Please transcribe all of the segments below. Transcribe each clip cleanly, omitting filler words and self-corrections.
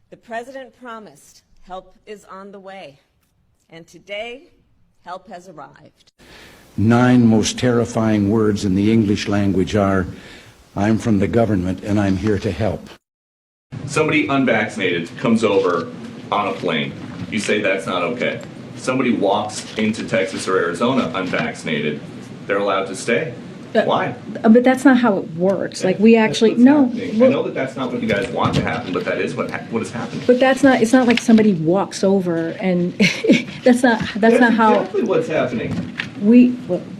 The President promised help is on the way, and today, help has arrived. 9 most terrifying words in the English language are, I'm from the government and I'm here to help. Somebody unvaccinated comes over on a plane. You say that's not okay. Somebody walks into Texas or Arizona unvaccinated, they're allowed to stay. Why? But that's not how it works. Like, we actually, no. I know that that's not what you guys want to happen, but that is what has happened. But that's not, it's not like somebody walks over and that's not how. That's exactly what's happening.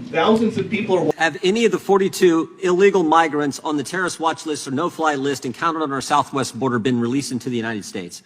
Thousands of people are. Have any of the 42 illegal migrants on the terrorist watch list or no-fly list encountered on our southwest border been released into the United States?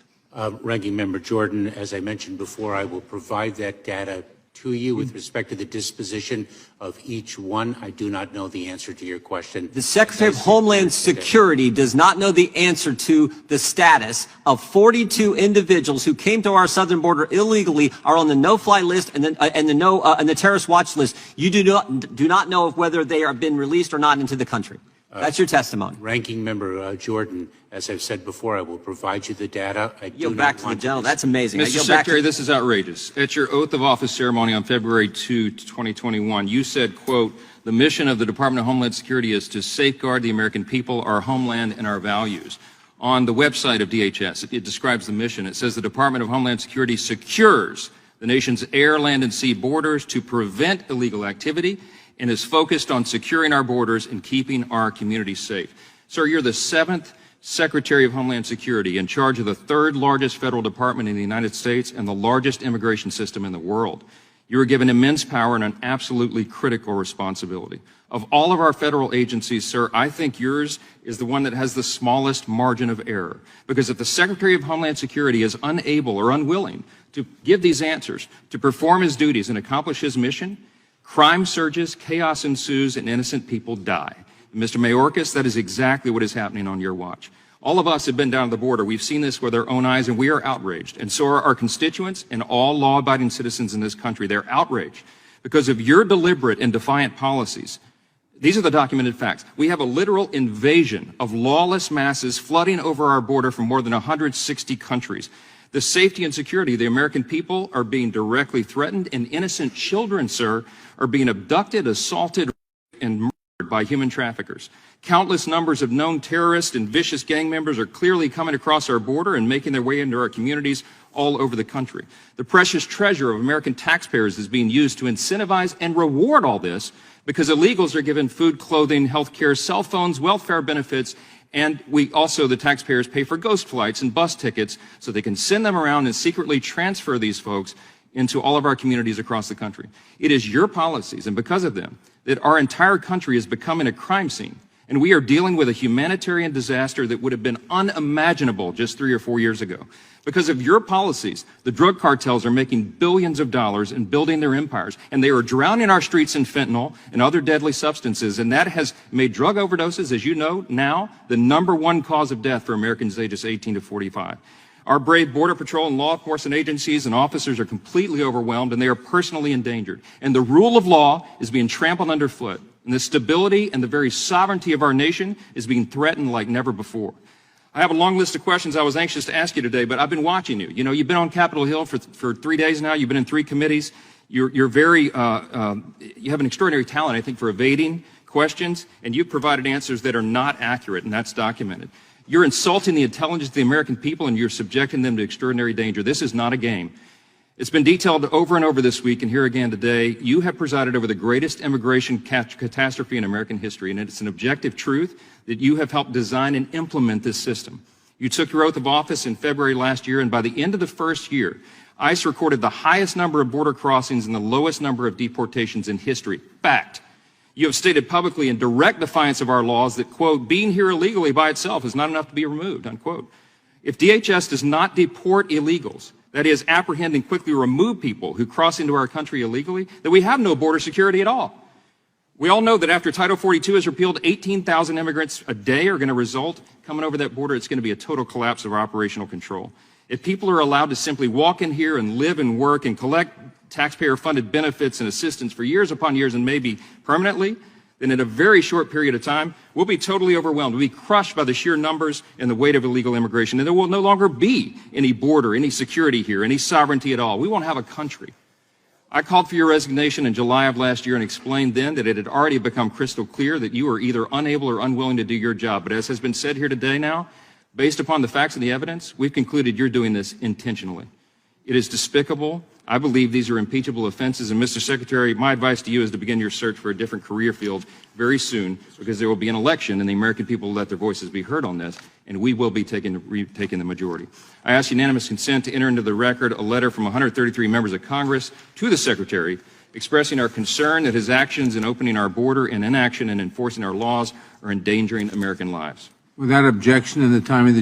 Ranking Member Jordan, as I mentioned before, I will provide that data to you with respect to the disposition of each one. I do not know the answer to your question. The Secretary of Homeland Security does not know the answer to the status of 42 individuals who came to our southern border illegally, are on the no-fly list and the terrorist watch list. You do not know of whether they are been released or not into the country. That's your testimony. Ranking Member Jordan, as I've said before, I will provide you the data. I yield back to the gentleman. That's amazing. Mr. Secretary, this is outrageous. At your oath of office ceremony on February 2, 2021, you said, quote, the mission of the Department of Homeland Security is to safeguard the American people, our homeland, and our values. On the website of DHS, it describes the mission. It says the Department of Homeland Security secures the nation's air, land, and sea borders to prevent illegal activity and is focused on securing our borders and keeping our communities safe. Sir, you're the 7th Secretary of Homeland Security in charge of the 3rd largest federal department in the United States and the largest immigration system in the world. You were given immense power and an absolutely critical responsibility. Of all of our federal agencies, sir, I think yours is the one that has the smallest margin of error. Because if the Secretary of Homeland Security is unable or unwilling to give these answers, to perform his duties and accomplish his mission, crime surges, chaos ensues, and innocent people die. Mr. Mayorkas, that is exactly what is happening on your watch. All of us have been down the border. We've seen this with our own eyes, and we are outraged. And so are our constituents and all law-abiding citizens in this country. They're outraged because of your deliberate and defiant policies. These are the documented facts. We have a literal invasion of lawless masses flooding over our border from more than 160 countries. The safety and security of the American people are being directly threatened, and innocent children, sir, are being abducted, assaulted, and murdered by human traffickers. Countless numbers of known terrorists and vicious gang members are clearly coming across our border and making their way into our communities all over the country. The precious treasure of American taxpayers is being used to incentivize and reward all this because illegals are given food, clothing, health care, cell phones, welfare benefits, and we also, the taxpayers, pay for ghost flights and bus tickets so they can send them around and secretly transfer these folks into all of our communities across the country. It is your policies, and because of them, that our entire country is becoming a crime scene. And we are dealing with a humanitarian disaster that would have been unimaginable just 3 or 4 years ago. Because of your policies, the drug cartels are making billions of dollars and building their empires, and they are drowning our streets in fentanyl and other deadly substances, and that has made drug overdoses, as you know now, the #1 cause of death for Americans ages 18 to 45. Our brave Border Patrol and law enforcement agencies and officers are completely overwhelmed, and they are personally endangered. And the rule of law is being trampled underfoot, and the stability and the very sovereignty of our nation is being threatened like never before. I have a long list of questions I was anxious to ask you today, but I've been watching you. You know, you've been on Capitol Hill for 3 days now. You've been in 3 committees. You have an extraordinary talent, I think, for evading questions, and you've provided answers that are not accurate, and that's documented. You're insulting the intelligence of the American people, and you're subjecting them to extraordinary danger. This is not a game. It's been detailed over and over this week, and here again today. You have presided over the greatest immigration catastrophe in American history, and it's an objective truth that you have helped design and implement this system. You took your oath of office in February last year, and by the end of the first year, ICE recorded the highest number of border crossings and the lowest number of deportations in history. Fact. You have stated publicly in direct defiance of our laws that, quote, being here illegally by itself is not enough to be removed, unquote. If DHS does not deport illegals, that is, apprehend and quickly remove people who cross into our country illegally, then we have no border security at all. We all know that after Title 42 is repealed, 18,000 immigrants a day are going to result coming over that border. It's going to be a total collapse of operational control. If people are allowed to simply walk in here and live and work and collect taxpayer-funded benefits and assistance for years upon years and maybe permanently, then in a very short period of time, we'll be totally overwhelmed. We'll be crushed by the sheer numbers and the weight of illegal immigration, and there will no longer be any border, any security here, any sovereignty at all. We won't have a country. I called for your resignation in July of last year and explained then that it had already become crystal clear that you were either unable or unwilling to do your job. But as has been said here today now, based upon the facts and the evidence, we've concluded you're doing this intentionally. It is despicable. I believe these are impeachable offenses. And, Mr. Secretary, my advice to you is to begin your search for a different career field very soon, because there will be an election and the American people will let their voices be heard on this, and we will be taking the majority. I ask unanimous consent to enter into the record a letter from 133 members of Congress to the Secretary expressing our concern that his actions in opening our border and inaction in enforcing our laws are endangering American lives. Without objection, in the time of the